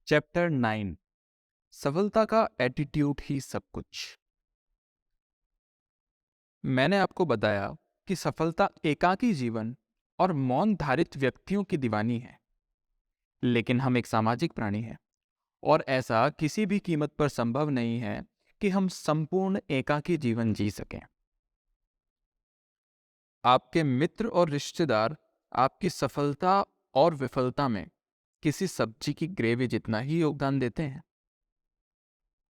Chapter 9 सफलता का attitude ही सब कुछ। मैंने आपको बताया कि सफलता एकाकी जीवन और मौन धारित व्यक्तियों की दीवानी है, लेकिन हम एक सामाजिक प्राणी हैं और ऐसा किसी भी कीमत पर संभव नहीं है कि हम संपूर्ण एकाकी जीवन जी सकें। आपके मित्र और रिश्तेदार आपकी सफलता और विफलता में किसी सब्जी की ग्रेवी जितना ही योगदान देते हैं।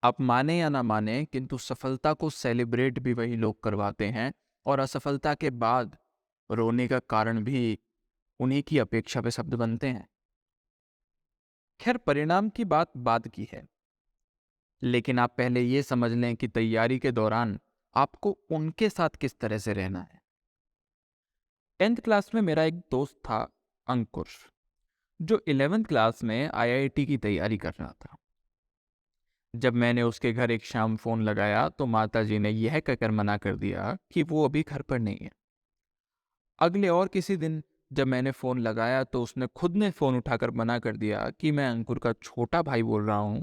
आप माने या ना माने, किंतु सफलता को सेलिब्रेट भी वही लोग करवाते हैं और असफलता के बाद रोने का कारण भी उन्हीं की अपेक्षा पे शब्द बनते हैं। खैर, परिणाम की बात बाद की है, लेकिन आप पहले ये समझ लें कि तैयारी के दौरान आपको उनके साथ किस तरह से रहना है। 10th क्लास में मेरा एक दोस्त था, अंकुर, जो 11th क्लास में IIT की तैयारी कर रहा था। जब मैंने उसके घर एक शाम फोन लगाया तो माताजी ने यह कहकर मना कर दिया कि वो अभी घर पर नहीं है। अगले और किसी दिन जब मैंने फोन लगाया तो उसने खुद ने फोन उठाकर मना कर दिया कि मैं अंकुर का छोटा भाई बोल रहा हूँ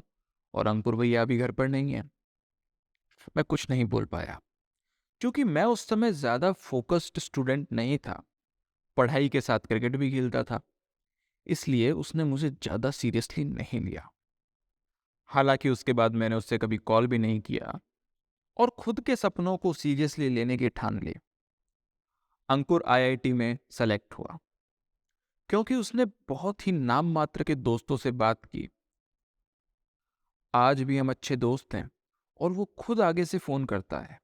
और अंकुर भैया अभी घर पर नहीं है। मैं कुछ नहीं बोल पाया, क्योंकि मैं उस समय ज्यादा फोकस्ड स्टूडेंट नहीं था, पढ़ाई के साथ क्रिकेट भी खेलता था, इसलिए उसने मुझे ज्यादा सीरियसली नहीं लिया। हालांकि उसके बाद मैंने उससे कभी कॉल भी नहीं किया और खुद के सपनों को सीरियसली लेने की ठान ली। अंकुर IIT में सेलेक्ट हुआ क्योंकि उसने बहुत ही नाम मात्र के दोस्तों से बात की। आज भी हम अच्छे दोस्त हैं और वो खुद आगे से फोन करता है,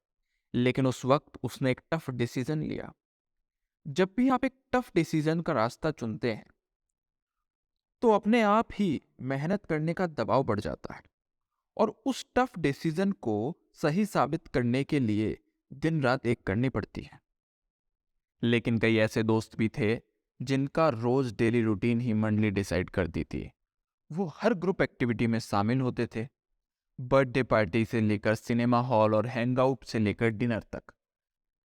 लेकिन उस वक्त उसने एक टफ डिसीजन लिया। जब भी आप एक टफ डिसीजन का रास्ता चुनते हैं तो अपने आप ही मेहनत करने का दबाव बढ़ जाता है और उस टफ डिसीजन को सही साबित करने के लिए दिन रात एक करनी पड़ती है। लेकिन कई ऐसे दोस्त भी थे जिनका रोज डेली रूटीन ही मंडली डिसाइड कर दी थी। वो हर ग्रुप एक्टिविटी में शामिल होते थे, बर्थडे पार्टी से लेकर सिनेमा हॉल और हैंगआउट से लेकर डिनर तक।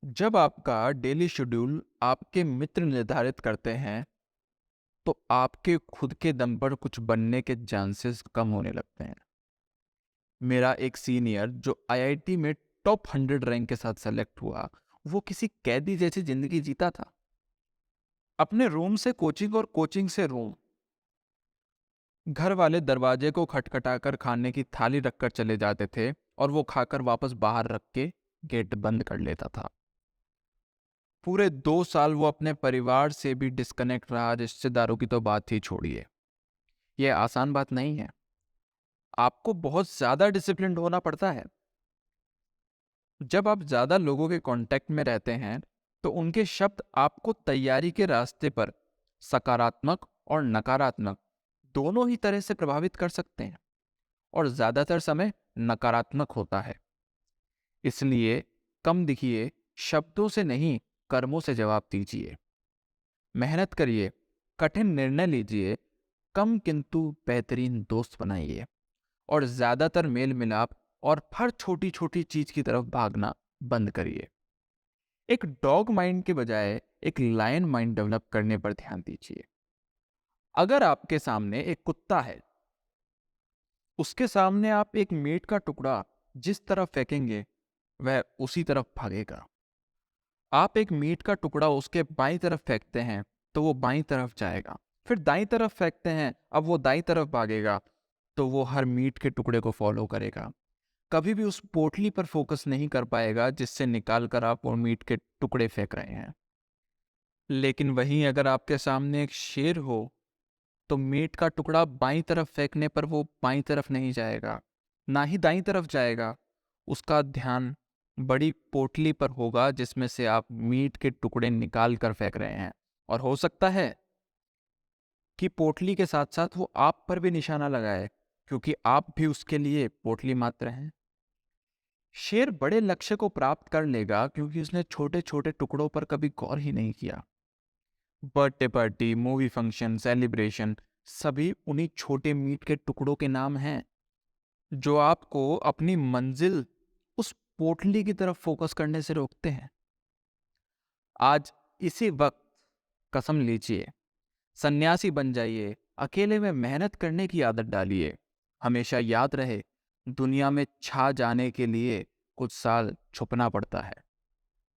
जब आपका डेली शेड्यूल आपके मित्र निर्धारित करते हैं तो आपके खुद के दम पर कुछ बनने के चांसेस कम होने लगते हैं। मेरा एक सीनियर जो IIT में टॉप 100 रैंक के साथ सेलेक्ट हुआ, वो किसी कैदी जैसी जिंदगी जीता था। अपने रूम से कोचिंग और कोचिंग से रूम, घर वाले दरवाजे को खटखटाकर खाने की थाली रखकर चले जाते थे और वो खाकर वापस बाहर रख के गेट बंद कर लेता था। पूरे 2 साल वो अपने परिवार से भी डिस्कनेक्ट रहा, रिश्तेदारों की तो बात ही छोड़िए। यह आसान बात नहीं है, आपको बहुत ज्यादा डिसिप्लिन्ड होना पड़ता है। जब आप ज्यादा लोगों के कांटेक्ट में रहते हैं तो उनके शब्द आपको तैयारी के रास्ते पर सकारात्मक और नकारात्मक दोनों ही तरह से प्रभावित कर सकते हैं, और ज्यादातर समय नकारात्मक होता है। इसलिए कम दिखिए, शब्दों से नहीं कर्मों से जवाब दीजिए। मेहनत करिए, कठिन निर्णय लीजिए, कम किंतु बेहतरीन दोस्त बनाइए और ज्यादातर मेल मिलाप और हर छोटी छोटी चीज की तरफ भागना बंद करिए। एक डॉग माइंड के बजाय एक लायन माइंड डेवलप करने पर ध्यान दीजिए। अगर आपके सामने एक कुत्ता है, उसके सामने आप एक मीट का टुकड़ा जिस तरफ फेंकेंगे वह उसी तरफ भागेगा। आप एक मीट का टुकड़ा उसके बाईं तरफ फेंकते हैं तो वो बाईं तरफ जाएगा, फिर दाईं तरफ फेंकते हैं, अब वो दाईं तरफ भागेगा, तो वो हर मीट के टुकड़े को फॉलो करेगा। कभी भी उस पोटली पर फोकस नहीं कर पाएगा जिससे निकाल कर आप वो मीट के टुकड़े फेंक रहे हैं। लेकिन वहीं अगर आपके सामने एक शेर हो तो मीट का टुकड़ा बाईं तरफ फेंकने पर वो बाईं तरफ नहीं जाएगा, ना ही दाईं तरफ जाएगा। उसका ध्यान बड़ी पोटली पर होगा जिसमें से आप मीट के टुकड़े निकाल कर फेंक रहे हैं, और हो सकता है कि पोटली के साथ साथ वो आप पर भी निशाना लगाए, क्योंकि आप भी उसके लिए पोटली मात्र हैं। शेर बड़े लक्ष्य को प्राप्त कर लेगा क्योंकि उसने छोटे छोटे टुकड़ों पर कभी गौर ही नहीं किया। Birthday party, movie function, celebration, सभी उन्हीं छोटे मीट के टुकड़ों के नाम हैं जो आपको अपनी मंजिल, उस पोटली की तरफ फोकस करने से रोकते हैं। आज इसी वक्त कसम लीजिए, सन्यासी बन जाइए, अकेले में मेहनत करने की आदत डालिए। हमेशा याद रहे, दुनिया में छा जाने के लिए कुछ साल छुपना पड़ता है।